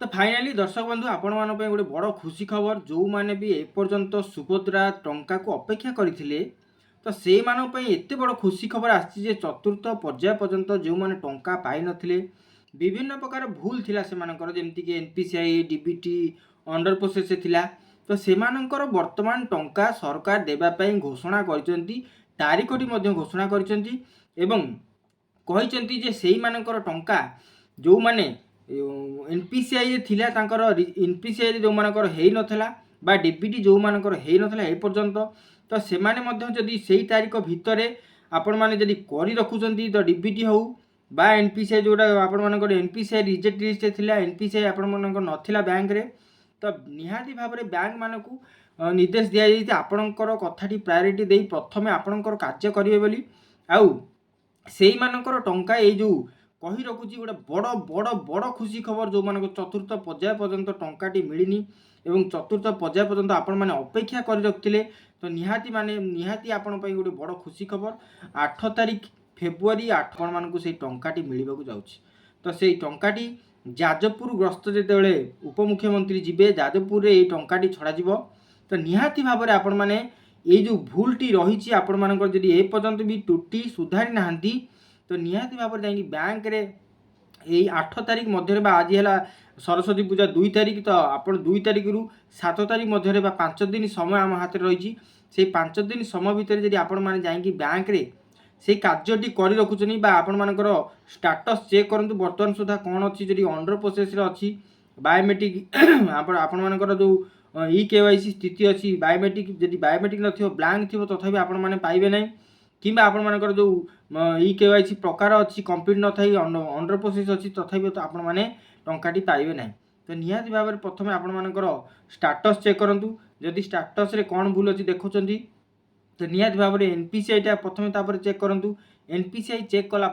तो फाइनाली दर्शक बंधु आपण गोटे बड़ खुशी खबर जो मैंने भी एपर्यंत सुभद्रा टंका को अपेक्षा करते तो से एत बड़ खुशी खबर आसी चतुर्थ पर्याय पर्यंत जो मैंने टंका पाई नथिले विभिन्न प्रकार भूल थिला सेमानकर जेमती कि एनपीसीआई डीबीटी अंडर प्रोसेस थिला तो सेमानकर वर्तमान टंका सरकार देवाई घोषणा करचंती तारीखटी घोषणा करचंती एवं कहिचंती जे सेही मानकर टंका जो माने एनपीसीआई थिला तांकर एनपीसीआई जो मानकर हेई नथला बा डीबीटी जो मानकर हेई नथला ए पर्यंत तो सेमाने मध्य जदि सेही तारीख भितरे आपण माने जदि करि रखुचंती तो डीबीटी हो बा एनपीसीआई जोटा आपण मानकर एनपीसीआई रिजेक्ट लिस्ट थिला एनपीसीआई आपण मानकर नथिला बैंक रे तो निहाती भाव में बैंक मानकू निर्देश दिया जाइए आपणकर कथाटी प्रायोरीटी दे प्रथमे आपणकर कार्य करेंगे बोली आउ से मानकर टंका ये जो कही रखुची गोटे बड़ बड़ बड़ खुशी खबर जो मान चतुर्थ पर्याय पर्यंत टंकाटी मिलनी एवं चतुर्थ पर्याय पर्यंत आपण मैंने अपेक्षा कर रखिले तो निहाती माने निहाती आपण गोटे बड़ खुशी खबर 8 तारिख फेब्रुआरी 8 मानक से टंकाटी मिलवाक जाऊँगी तो से टंकाटी जाजपुर ग्रस्त जिते उपमुख्यमंत्री जीवे जाजपुर रे टंकाटी छड़ा तो निहाती भाव में आपण मैंने ये जो भूलटी रही आपण मानकर जदि ए पर्यंत भी त्रुटि सुधारी नाहांती तो निहाती भाव में बैंक रे यही 8 तारिख मध्य आज है सरस्वती पूजा 2 तारिख तो आप 2 तारिख रु 7 तारिख मध्य 5 दिन समय आम हाथ रही से 5 दिन समय भितर जब आपण मैंने जाकि बैंक रे से कार्यटी कर रखुचनी आपण मानकर स्टाटस चेक करूँ बर्तमान सुधा कौन अच्छी जब अंडर प्रोसेस अच्छी बायोमेट्रिक आपण मानकर जो ई केवाईसी स्थिति अच्छी बायोमेट्रिक जब बायोमेट्रिक न ब्लांक थी तथापि आपण मैंने पाइबे ना कि आपण मानकर जो ई केवाईसी प्रकार अच्छी कंप्लीट न थी अंडर प्रोसेस अच्छी तथापि तो आपण मैंने टंकाटी पाइबे ना तो निहाती भाव में प्रथम आपण मानकर स्टाटस चेक करूँ जदि स्टाटस रे कौन भूल अच्छी देखुंत तो निहाती भाव में एनपीसीआईटा प्रथम तापर चेक करूँ एनपीसीआई चेक कला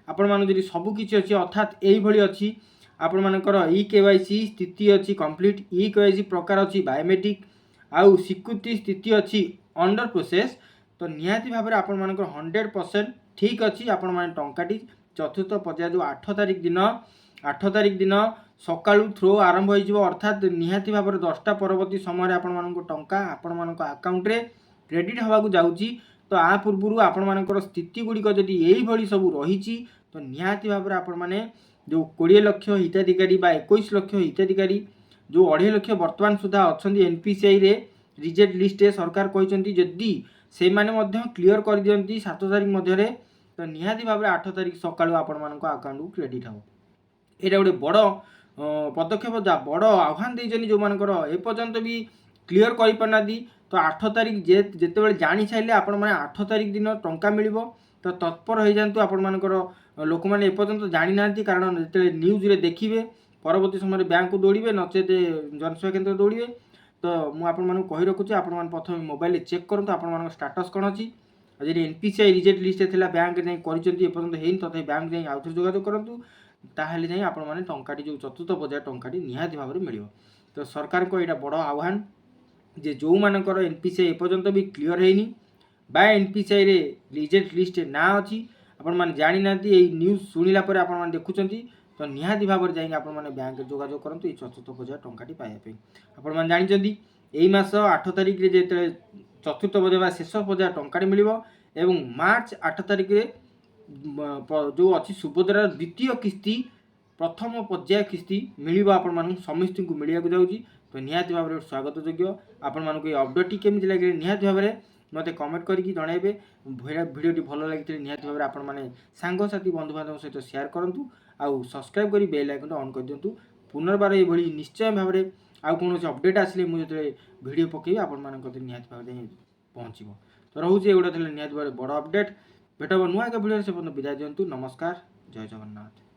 आपण मान जब सबकि अच्छी अर्थात यही अच्छी आपण मानकर ई केवाईसी स्थिति अच्छी कंप्लीट ई केवाईसी प्रकार अच्छी बायोमेट्रिक आउ स्वीकृति स्थिति अच्छी अंडर प्रोसेस तो निहाती भाव में आपण मानकर 100% ठीक अच्छी आपण माने टंकाटी चतुर्थ पर्याय जो 8 तारिख दिन सकाळू थ्रो आरंभ हो अर्थात निहाती भाव में 10टा परवर्ती समय आपण मानक टंका आपण मानक अकाउंट रे क्रेडिट हवा जाऊँगी तो आ पूर्व आपण मानकर स्थिति गुड़िक जदि यही भली सब रही तो निहाती भाव में आपण माने जो 20 लाख हिताधिकारी 21 लाख हिताधिकारी जो 2.5 लाख बर्तमान सुधा अच्छा एनपीसीआई रे रिजेक्ट लिस्ट सरकार कहते जदि से माने क्लीयर कर दियंती 7 तारिख मध्य तो निहाती भाव में 8 तारिख सकाळू आपण मानक अकाउंट क्रेडिट हम यहाँ गोटे बड़ पदक्षेप जहाँ बड़ आह्वान देते जो मानकर एपर्यंत भी क्लीयर कर पारना तो 8 तारिख जिते जानी सारे आपण मैंने 8 तारिख दिन टंका मिल तो तत्पर हो जातु आपण मानकर लोक मैंने एपर्यंत जानी ना कारण जो न्यूज रे देखिए परवर्ती समय बैंक को दौड़े नचेत जनसेवा केन्द्र दौड़े तो मुझे कही रखुच्छी आपण प्रथम मोबाइल चेक करूँ आपण स्टाटस कौन अच्छी जब एनपीसीआई रिजेक्ट लिस्ट थी बैंक करपर्यंत है तथा बैंक जाए आउ थे जोगाजोग करूँ ताहले जाए आपण मैंने टंकाटी जो चतुर्थ पर्याय टंकाटी निहाती भाव में मिल तो सरकार को यहाँ बड़ आह्वान जे जो मानकर एनपीसीआई एपर्यंत भी क्लीयर है बा एनपीसीआई रे रिजेक्ट लिस्ट ना अच्छी आपण मैंने जानी ना न्यूज शुणिला आपण मैंने देखुं तो निहाती भाव में जाए आपण मैंने बैंक जोगाजोग करूँ ये चतुर्थ पर्याय टंकाटी पाइबा आपण मैंने जानते यही मास 8 तारिख रे जो चतुर्थ पर्याय शेष पर्याय टंकाटी मिल एवं मार्च 8 तारिख रे जो अच्छी सुभद्रार द्वितीय किस्ती प्रथम पर्याय किस्ती मिल आपण समस्त को मिलवा जाऊँगी तो निहाती भाव में स्वागत योग्य आपण मानक अपडेट केमी लगे निहाती भाव में मत कमेंट करके जनइबे भिडियोटी भल लगी निहाती भाव में आपण मैंने सांगसाथी बंधु बांधव सहित शेयर करूँ आउ सब्सक्राइब कर बेल आइकन ऑन कर दिंतु पुनर्बार ये निश्चय भाव में आउ कौन अपडेट आसिले मुझे भिडियो पकई आपण निहाती भाव में पहुँचो तो रोचे एगुड़ा निहाती भाव बड़ अपडेट भेट नुआ एक भिडियो से विदाय दिंतु नमस्कार जय जगन्नाथ।